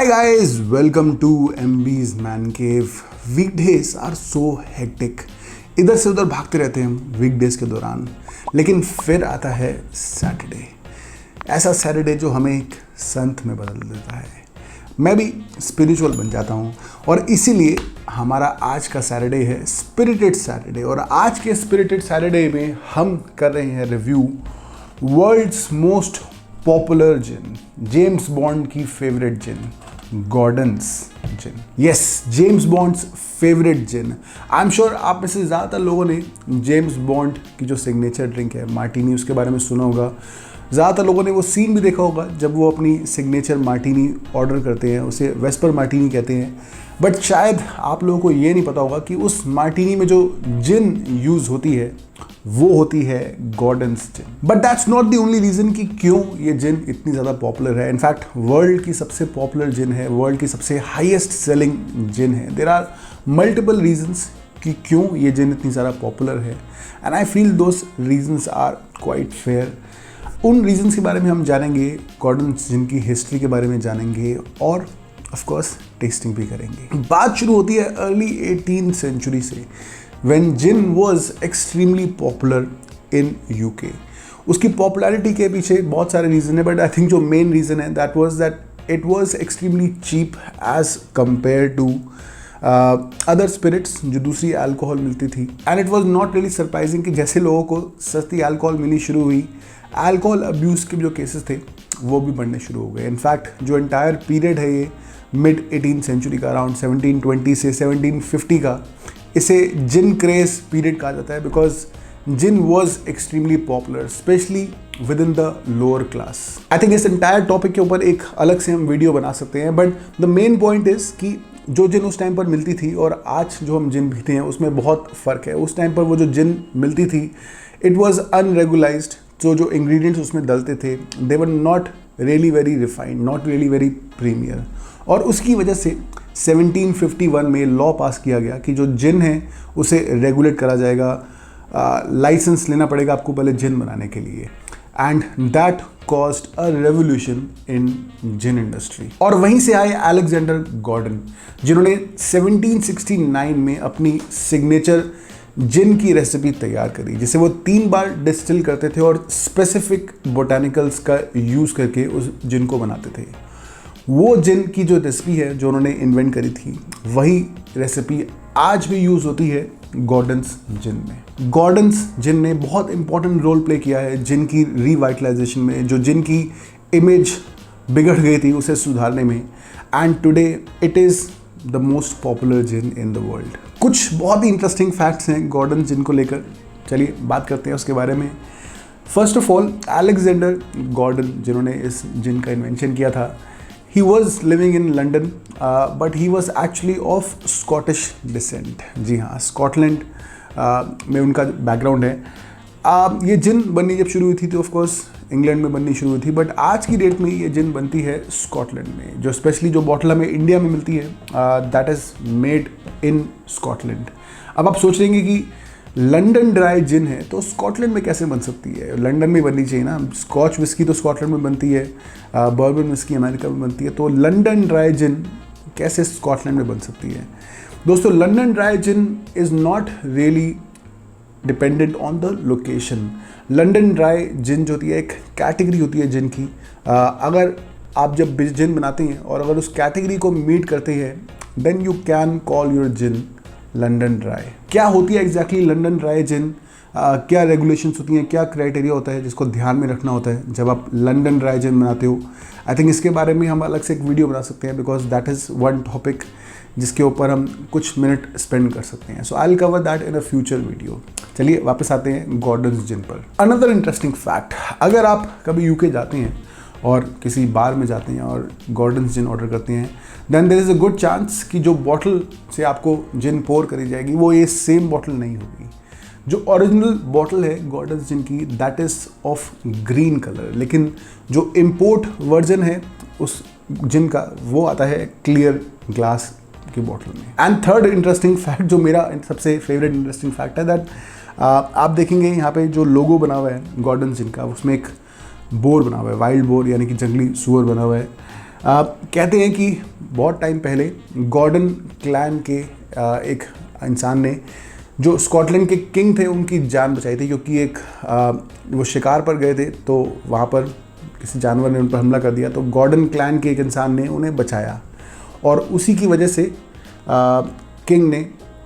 Hi guys, welcome to MB's Man Cave. Weekdays are so hectic. इधर से उधर भागते रहते हैं हम वीकडेज के दौरान, लेकिन फिर आता है सैटरडे। ऐसा सैटरडे जो हमें एक संत में बदल देता है। मैं भी स्पिरिचुअल बन जाता हूँ और इसीलिए हमारा आज का सैटरडे है स्पिरिटेड सैटरडे। और आज के स्पिरिटेड सैटरडे में हम कर रहे हैं review world's most popular gin, James Bond की favourite gin, Gordon's gin. Yes, James Bond's favourite gin. I am sure आप में से ज़्यादातर लोगों ने जेम्स बॉन्ड की जो सिग्नेचर ड्रिंक है मार्टिनी, उसके बारे में सुना होगा। ज़्यादातर लोगों ने वो सीन भी देखा होगा जब वो अपनी सिग्नेचर मार्टिनी ऑर्डर करते हैं, उसे वेस्पर मार्टिनी कहते हैं। बट शायद आप लोगों को ये नहीं पता होगा कि उस मार्टिनी में जो जिन यूज़ होती है वो होती है Gordon's gin. But that's not the only reason कि क्यों ये जिन इतनी ज़्यादा पॉपुलर है। इनफैक्ट वर्ल्ड की सबसे पॉपुलर जिन है, वर्ल्ड की सबसे हाईएस्ट सेलिंग जिन है। देयर आर मल्टीपल रीजंस कि क्यों ये जिन इतनी ज़्यादा पॉपुलर है, and I feel those reasons are quite fair. उन रीजंस के बारे में हम जानेंगे, गॉर्डन्स जिन की हिस्ट्री के बारे में जानेंगे और ऑफ कोर्स टेस्टिंग भी करेंगे। बात शुरू होती है अर्ली 18th सेंचुरी से, when gin was extremely popular in UK। उसकी पॉपुलैरिटी के पीछे बहुत सारे रीज़न है, बट आई थिंक जो मेन रीज़न है that was that it was extremely cheap as compare to other spirits जो दूसरी अल्कोहल मिलती थी। And it was not really surprising कि जैसे लोगों को सस्ती अल्कोहल मिलनी शुरू हुई, अल्कोहल अब्यूज़ के जो केसेस थे वो भी बढ़ने शुरू हो गए। इनफैक्ट जो एंटायर पीरियड है ये मिड 18th सेंचुरी का, अराउंड 1720 से 1750 का, इसे जिन क्रेज पीरियड कहा जाता है because gin was extremely popular specially within the lower class. I think इस एंटायर टॉपिक के ऊपर एक अलग से हम वीडियो बना सकते हैं, but the main point is कि जो जिन उस टाइम पर मिलती थी और आज जो हम जिन पीते हैं उसमें बहुत फ़र्क है। उस टाइम पर वो जो जिन मिलती थी इट वॉज अनरेगुलाइज्ड। जो इंग्रेडिएंट्स उसमें डलते थे they were not really very refined, not really very premier. और उसकी वजह से 1751 में लॉ पास किया गया कि जो जिन है उसे रेगुलेट करा जाएगा, लाइसेंस लेना पड़ेगा आपको पहले जिन बनाने के लिए। And that caused a revolution in gin industry. और वहीं से आए अलेक्जेंडर गॉर्डन, जिन्होंने 1769 में अपनी सिग्नेचर जिन की रेसिपी तैयार करी, जिसे वो 3 बार डिस्टिल करते थे और स्पेसिफिक बोटानिकल्स का यूज़ करके उस जिन को बनाते थे। वो जिन की जो रेसिपी है जो उन्होंने इन्वेंट करी थी, वही रेसिपी आज भी यूज़ होती है गॉर्डन्स जिन में। गॉर्डन्स जिन ने बहुत इंपॉर्टेंट रोल प्ले किया है जिन की रिवाइटलाइजेशन में, जो जिन की इमेज बिगड़ गई थी उसे सुधारने में। And today it is the most popular gin in the world. कुछ बहुत ही इंटरेस्टिंग फैक्ट्स हैं गॉर्डन जिन को लेकर, चलिए बात करते हैं उसके बारे में। First of all, Alexander Gordon जिन्होंने इस जिन का इन्वेंशन किया था, he was living in London, but he was actually of Scottish descent। जी हाँ, स्कॉटलैंड में उनका बैकग्राउंड है। ये जिन बननी जब शुरू हुई थी तो ऑफ कोर्स इंग्लैंड में बननी शुरू हुई थी, बट आज की डेट में ये जिन बनती है स्कॉटलैंड में। जो स्पेशली जो बॉटल हमें इंडिया में मिलती है that is made in Scotland. अब आप सोच रहे कि लंदन ड्राई जिन है तो स्कॉटलैंड में कैसे बन सकती है? लंदन में बननी चाहिए ना। स्कॉच विस्की तो स्कॉटलैंड में बनती है, बर्बन विस्की अमेरिका में बनती है, तो लंदन ड्राई जिन कैसे स्कॉटलैंड में बन सकती है? दोस्तों, London dry gin is not really dependent on the location. London dry gin जो होती है एक कैटेगरी होती है जिन की। अगर आप जब जिन बनाते हैं और अगर उस कैटेगरी को मीट करते हैं then you can call your gin London dry. क्या होती है एग्जैक्टली लंदन ड्राई जिन, क्या रेगुलेशंस होती हैं, क्या क्राइटेरिया होता है जिसको ध्यान में रखना होता है जब आप लंदन ड्राई जिन बनाते हो? आई थिंक इसके बारे में हम अलग से एक वीडियो बना सकते हैं because that is one topic जिसके ऊपर हम कुछ मिनट स्पेंड कर सकते हैं। So I will cover that in a future video. चलिए वापस आते हैं गॉर्डन्स जिन पर। अनदर इंटरेस्टिंग फैक्ट, अगर आप कभी यूके जाते हैं और किसी बार में जाते हैं और गॉर्डन्स जिन ऑर्डर करते हैं then there is a good chance कि जो बॉटल से आपको जिन पोर करी जाएगी वो ये सेम बॉटल नहीं होगी। जो ओरिजिनल बॉटल है गॉर्डन्स जिन की that is of green colour, लेकिन जो इम्पोर्ट वर्जन है उस जिन का वो आता है क्लियर ग्लास की बॉटल में। एंड थर्ड इंटरेस्टिंग फैक्ट जो मेरा सबसे फेवरेट इंटरेस्टिंग फैक्ट है दैट आप देखेंगे यहाँ पे जो लोगो बना हुआ है गॉर्डन्स जिन का, उसमें एक बोर बना हुआ है, वाइल्ड बोर यानी कि जंगली सुअर बना हुआ है। कहते हैं कि बहुत टाइम पहले गॉर्डन क्लैन के एक इंसान ने, जो स्कॉटलैंड के किंग थे, उनकी जान बचाई थी, क्योंकि एक वो शिकार पर गए थे तो वहाँ पर किसी जानवर ने उन पर हमला कर दिया, तो गॉर्डन क्लैन के एक इंसान ने उन्हें बचाया और उसी की वजह से किंग ने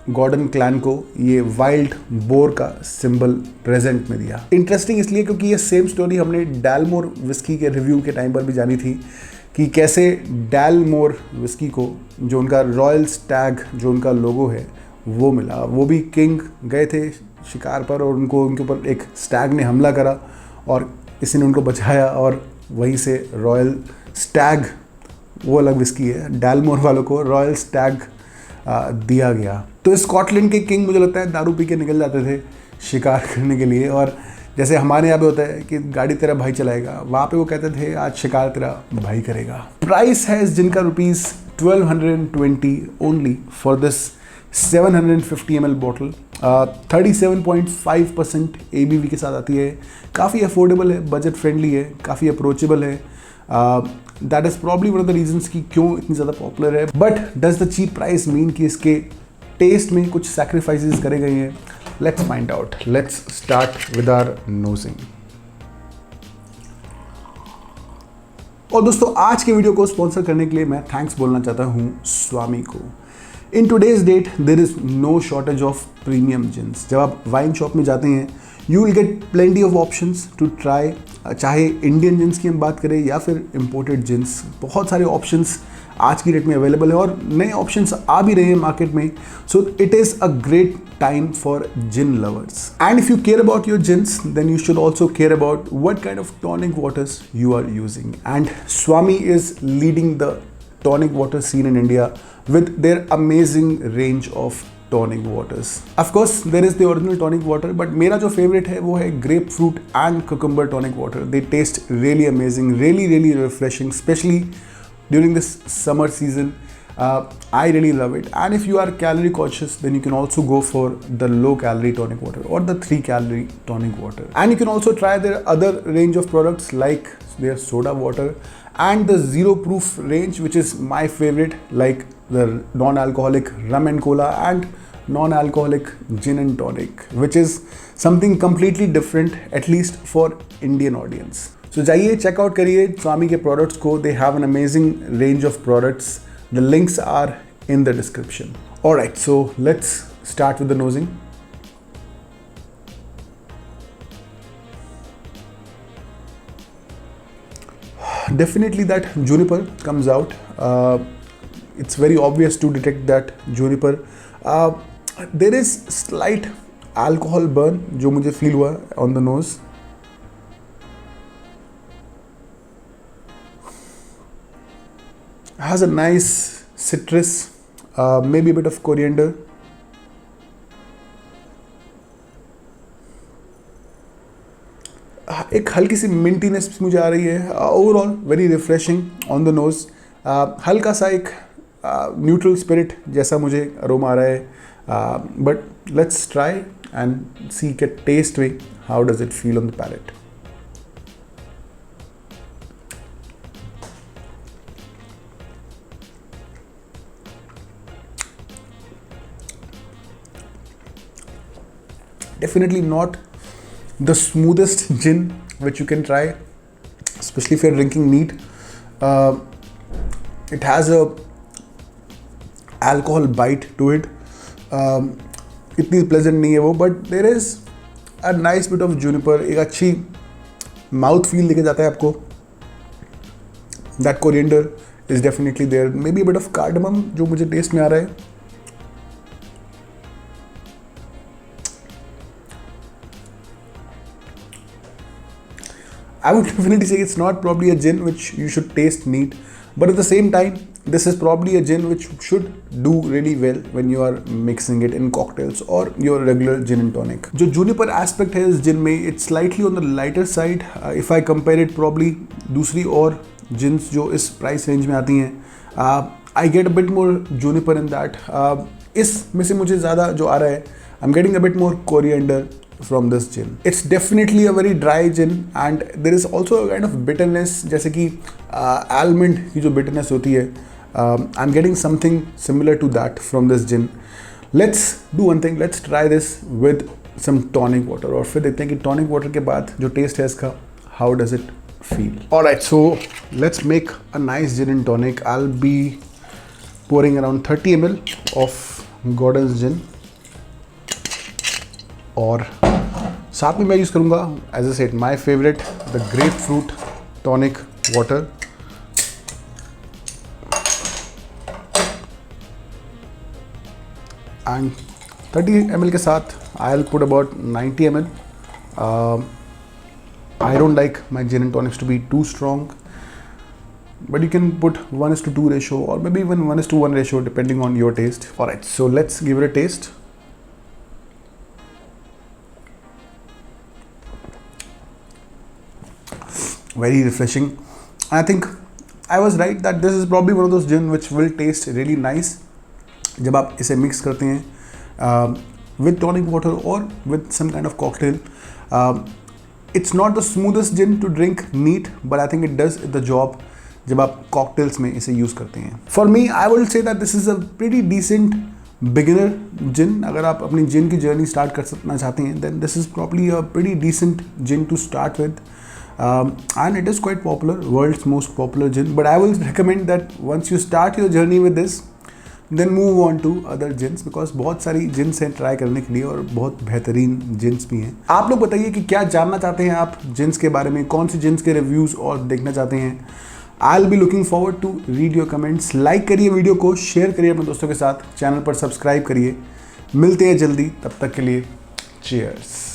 गॉर्डन क्लैन को ये वाइल्ड बोर का सिंबल प्रेजेंट में दिया। इंटरेस्टिंग इसलिए क्योंकि ये सेम स्टोरी हमने डैलमोर विस्की के रिव्यू के टाइम पर भी जानी थी कि कैसे डैलमोर विस्की को जो उनका रॉयल स्टैग, जो उनका लोगो है, वो मिला। वो भी किंग गए थे शिकार पर और उनके ऊपर एक स्टैग ने हमला करा और इसी ने उनको बचाया और वहीं से रॉयल स्टैग, वो अलग विस्की है, डैलमोर वालों को रॉयल स्टैग दिया गया। तो स्कॉटलैंड के किंग मुझे लगता है दारू पी के निकल जाते थे शिकार करने के लिए, और जैसे हमारे यहाँ पे होता है कि गाड़ी तेरा भाई चलाएगा, वहाँ पे वो कहते थे आज शिकार तेरा भाई करेगा। प्राइस है इस जिन का ₹1220 only for this 750 ml bottle. 37.5% ABV के साथ आती है, काफ़ी अफोर्डेबल है, बजट फ्रेंडली है, काफ़ी अप्रोचेबल है। That is probably one of the reasons कि क्यों इतनी ज़्यादा पॉपुलर है। But does the cheap price mean कि इसके टेस्ट में कुछ सैक्रिफाइसेस करे गए हैं? Let's find out. Let's start with our nosing. और दोस्तों, आज के वीडियो को स्पॉन्सर करने के लिए मैं थैंक्स बोलना चाहता हूँ स्वामी को। In today's date there is no shortage of premium gins. जब आप वाइन शॉप में जाते हैं, you will get plenty of options to try. चाहे इंडियन जिन्स की हम बात करें या फिर इम्पोर्टेड जिन्स, बहुत सारे ऑप्शंस आज की डेट में अवेलेबल है और नए ऑप्शंस आ भी रहे हैं मार्केट में। So it is a great time for gin lovers. And if you care about your gins, then you should also care about what kind of tonic waters you are using. And Swami is leading the tonic water scene in India with their amazing range of tonic waters. Of course, there is the original tonic water, but मेरा जो favorite है वो है grapefruit and cucumber tonic water. They taste really amazing, really refreshing, especially during this summer season. I really love it. And if you are calorie conscious, then you can also go for the low calorie tonic water or the 3 calorie tonic water. And you can also try their other range of products like their soda water and the zero proof range, which is my favorite, like the non-alcoholic rum and cola and non-alcoholic gin and tonic, which is something completely different, at least for Indian audience. So जाइए checkout करिए स्वामी के products को। They have an amazing range of products. The links are in the description. Alright, so let's start with the nosing. Definitely that juniper comes out. It's very obvious to detect that juniper. There is slight alcohol burn जो मुझे feel हुआ on the nose. Has a nice citrus, maybe a bit of coriander. एक हल्की सी मिंटीनेस मुझे आ रही है। Overall very refreshing on the nose. हल्का सा एक न्यूट्रल स्पिरिट जैसा मुझे अरोमा आ रहा है। But let's try and see के टेस्ट में how does it feel on the palate. Definitely not the smoothest gin which you can try, especially if you're drinking neat. It has a alcohol bite to it. इतनी pleasant नहीं है वो, but there is a nice bit of juniper. एक अच्छी mouth feel लेके जाता है आपको. That coriander is definitely there. Maybe a bit of cardamom जो मुझे taste में आ रहा है. I would definitely say it's not probably a gin which you should taste neat, but at the same time, this is probably a gin which should do really well when you are mixing it in cocktails or your regular gin and tonic. जो juniper aspect है इस gin में, it's slightly on the lighter side. If I compare it probably दूसरी और gins जो इस price range में आती हैं, I get a bit more juniper in that. इस में से मुझे ज़्यादा जो आ रहा है, I'm getting a bit more coriander from this gin. It's definitely a very dry gin and there is also a kind of bitterness, जैसे कि almond की जो bitterness होती है, I'm getting something similar to that from this gin. Let's do one thing, let's try this with some tonic water और फिर देखते हैं कि tonic water के बाद जो taste है इसका, how does it feel. Alright, so let's make a nice gin and tonic. I'll be pouring around 30 ml of Gordon's gin और साथ में मैं यूज़ करूँगा as a set my favourite the grapefruit tonic water. And 30 ml के साथ I will put about 90 ml। I don't like my gin and tonics to be too strong, but you can put 1:2 ratio or maybe even 1:1 ratio depending on your taste. Alright, so let's give it a taste. Very refreshing. I think I was right that this is probably one of those gin which will taste really nice जब आप इसे mix करते हैं with tonic water or with some kind of cocktail. It's not the smoothest gin to drink neat, but I think it does the job जब आप cocktails में इसे use करते हैं। For me I will say that this is a pretty decent beginner gin. अगर आप अपनी जिन की जर्नी स्टार्ट करना चाहते हैं then this is probably a pretty decent gin to start with and it is quite popular, world's most popular gin. But I will recommend that once you start your journey with this then move on to other gins, because बहुत सारी jeans हैं try करने के लिए और बहुत बेहतरीन jeans भी हैं। आप लोग बताइए कि क्या जानना चाहते हैं आप जिन्स के बारे में, कौन सी जिन्स के रिव्यूज़ और देखना चाहते हैं। I'll be looking forward to read your comments. Like करिए वीडियो को, शेयर करिए अपने दोस्तों के साथ, चैनल पर सब्सक्राइब करिए। मिलते हैं जल्दी, तब तक के लिए cheers.